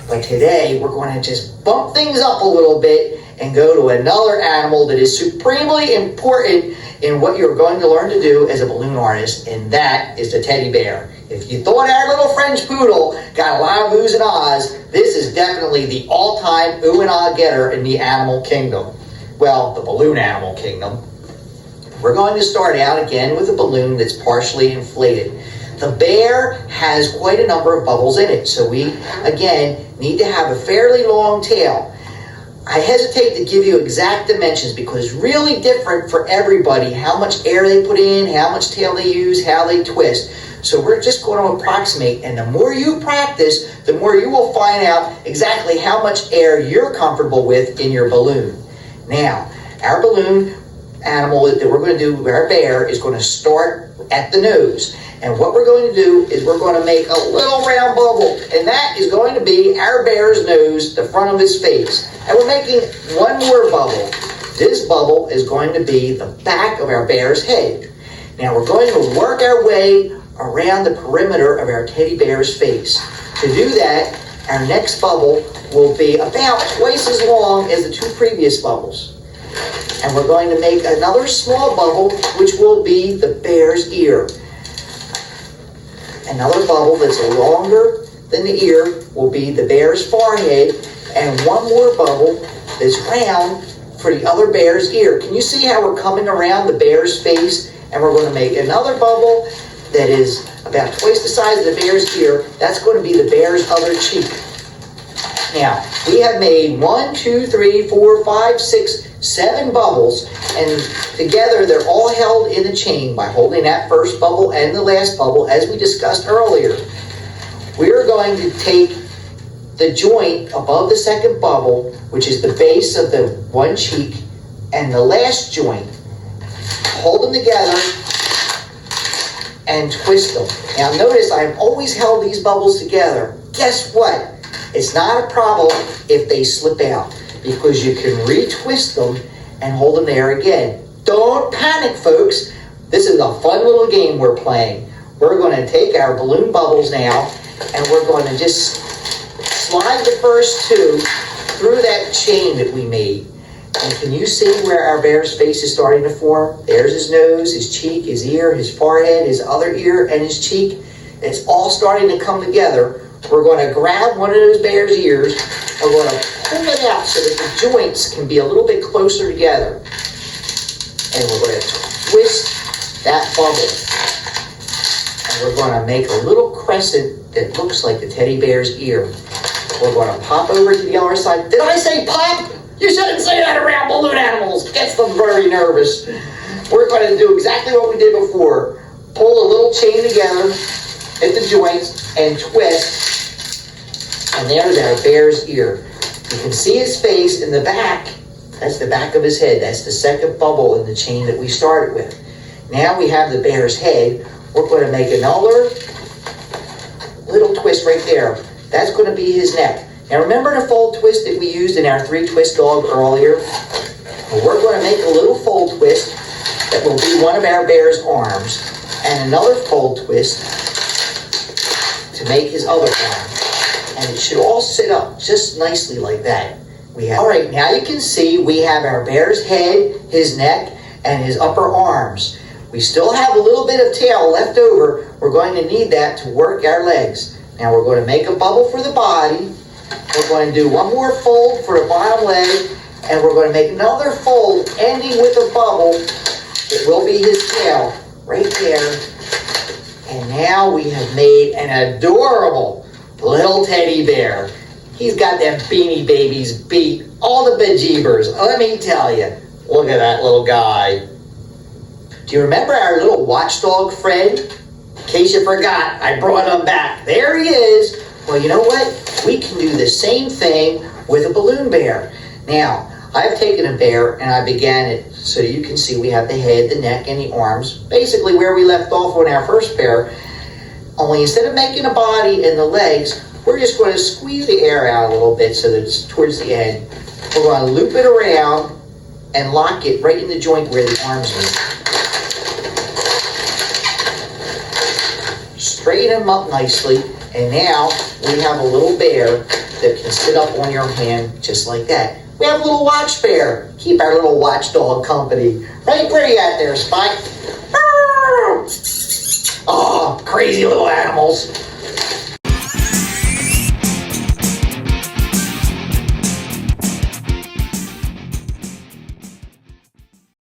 But today we're going to just bump things up a little bit and go to another animal that is supremely important in what you're going to learn to do as a balloon artist, and that is the teddy bear. If you thought our little French poodle got a lot of oohs and ahhs, this is definitely the all-time ooh and ah getter in the animal kingdom. Well, the balloon animal kingdom. We're going to start out again with a balloon that's partially inflated. The bear has quite a number of bubbles in it, so we, again, need to have a fairly long tail. I hesitate to give you exact dimensions because it's really different for everybody, how much air they put in, how much tail they use, how they twist. So we're just going to approximate, and the more you practice, the more you will find out exactly how much air you're comfortable with in your balloon. Now, our balloon animal that we're going to do, our bear, is going to start at the nose. And what we're going to do is we're going to make a little round bubble, and that is going to be our bear's nose, the front of his face. And we're making one more bubble. This bubble is going to be the back of our bear's head. Now we're going to work our way around the perimeter of our teddy bear's face. To do that, our next bubble will be about twice as long as the two previous bubbles. And we're going to make another small bubble, which will be the bear's ear. Another bubble that's longer than the ear will be the bear's forehead, and one more bubble that's round for the other bear's ear. Can you see how we're coming around the bear's face? And we're going to make another bubble that is about twice the size of the bear's ear. That's going to be the bear's other cheek. Now, we have made 1, 2, 3, 4, 5, 6, 7 bubbles, and together they're all held in a chain by holding that first bubble and the last bubble, as we discussed earlier. We're going to take the joint above the second bubble, which is the base of the one cheek, and the last joint, hold them together and twist them. Now notice I've always held these bubbles together. Guess what? It's not a problem if they slip out, because you can retwist them and hold them there again. Don't panic, folks. This is a fun little game we're playing. We're going to take our balloon bubbles now, and we're going to just slide the first two through that chain that we made. And can you see where our bear's face is starting to form? There's his nose, his cheek, his ear, his forehead, his other ear, and his cheek. It's all starting to come together. We're going to grab one of those bear's ears, and we're going to pull it out so that the joints can be a little bit closer together. And we're going to twist that bubble. And we're going to make a little crescent that looks like the teddy bear's ear. We're going to pop over to the other side. Did I say pop? You shouldn't say that around balloon animals. It gets them very nervous. We're going to do exactly what we did before. Pull a little chain together at the joints and twist. And there's our bear's ear. You can see his face in the back. That's the back of his head. That's the second bubble in the chain that we started with. Now we have the bear's head. We're going to make another little twist right there. That's going to be his neck. Now remember the fold twist that we used in our 3-twist dog earlier? Well, we're going to make a little fold twist that will be one of our bear's arms, and another fold twist to make his other arm. And it should all sit up just nicely like that. All right, now you can see we have our bear's head, his neck, and his upper arms. We still have a little bit of tail left over. We're going to need that to work our legs. Now we're going to make a bubble for the body. We're going to do one more fold for the bottom leg, and we're going to make another fold ending with a bubble that will be his tail right there. And now we have made an adorable little teddy bear. He's got them Beanie Babies beat, all the bejeebers. Let me tell you, look at that little guy. Do you remember our little watchdog Fred? In case you forgot, I brought him back. There he is. Well, you know what? We can do the same thing with a balloon bear. Now, I've taken a bear and I began it so you can see we have the head, the neck, and the arms, basically where we left off on our first bear. Only instead of making a body and the legs, we're just going to squeeze the air out a little bit so that it's towards the end. We're going to loop it around and lock it right in the joint where the arms meet. straighten him up nicely, and now we have a little bear that can sit up on your hand just like that. We have a little watch bear. Keep our little watchdog company. Right, where you at there, Spike? Oh, crazy little animals.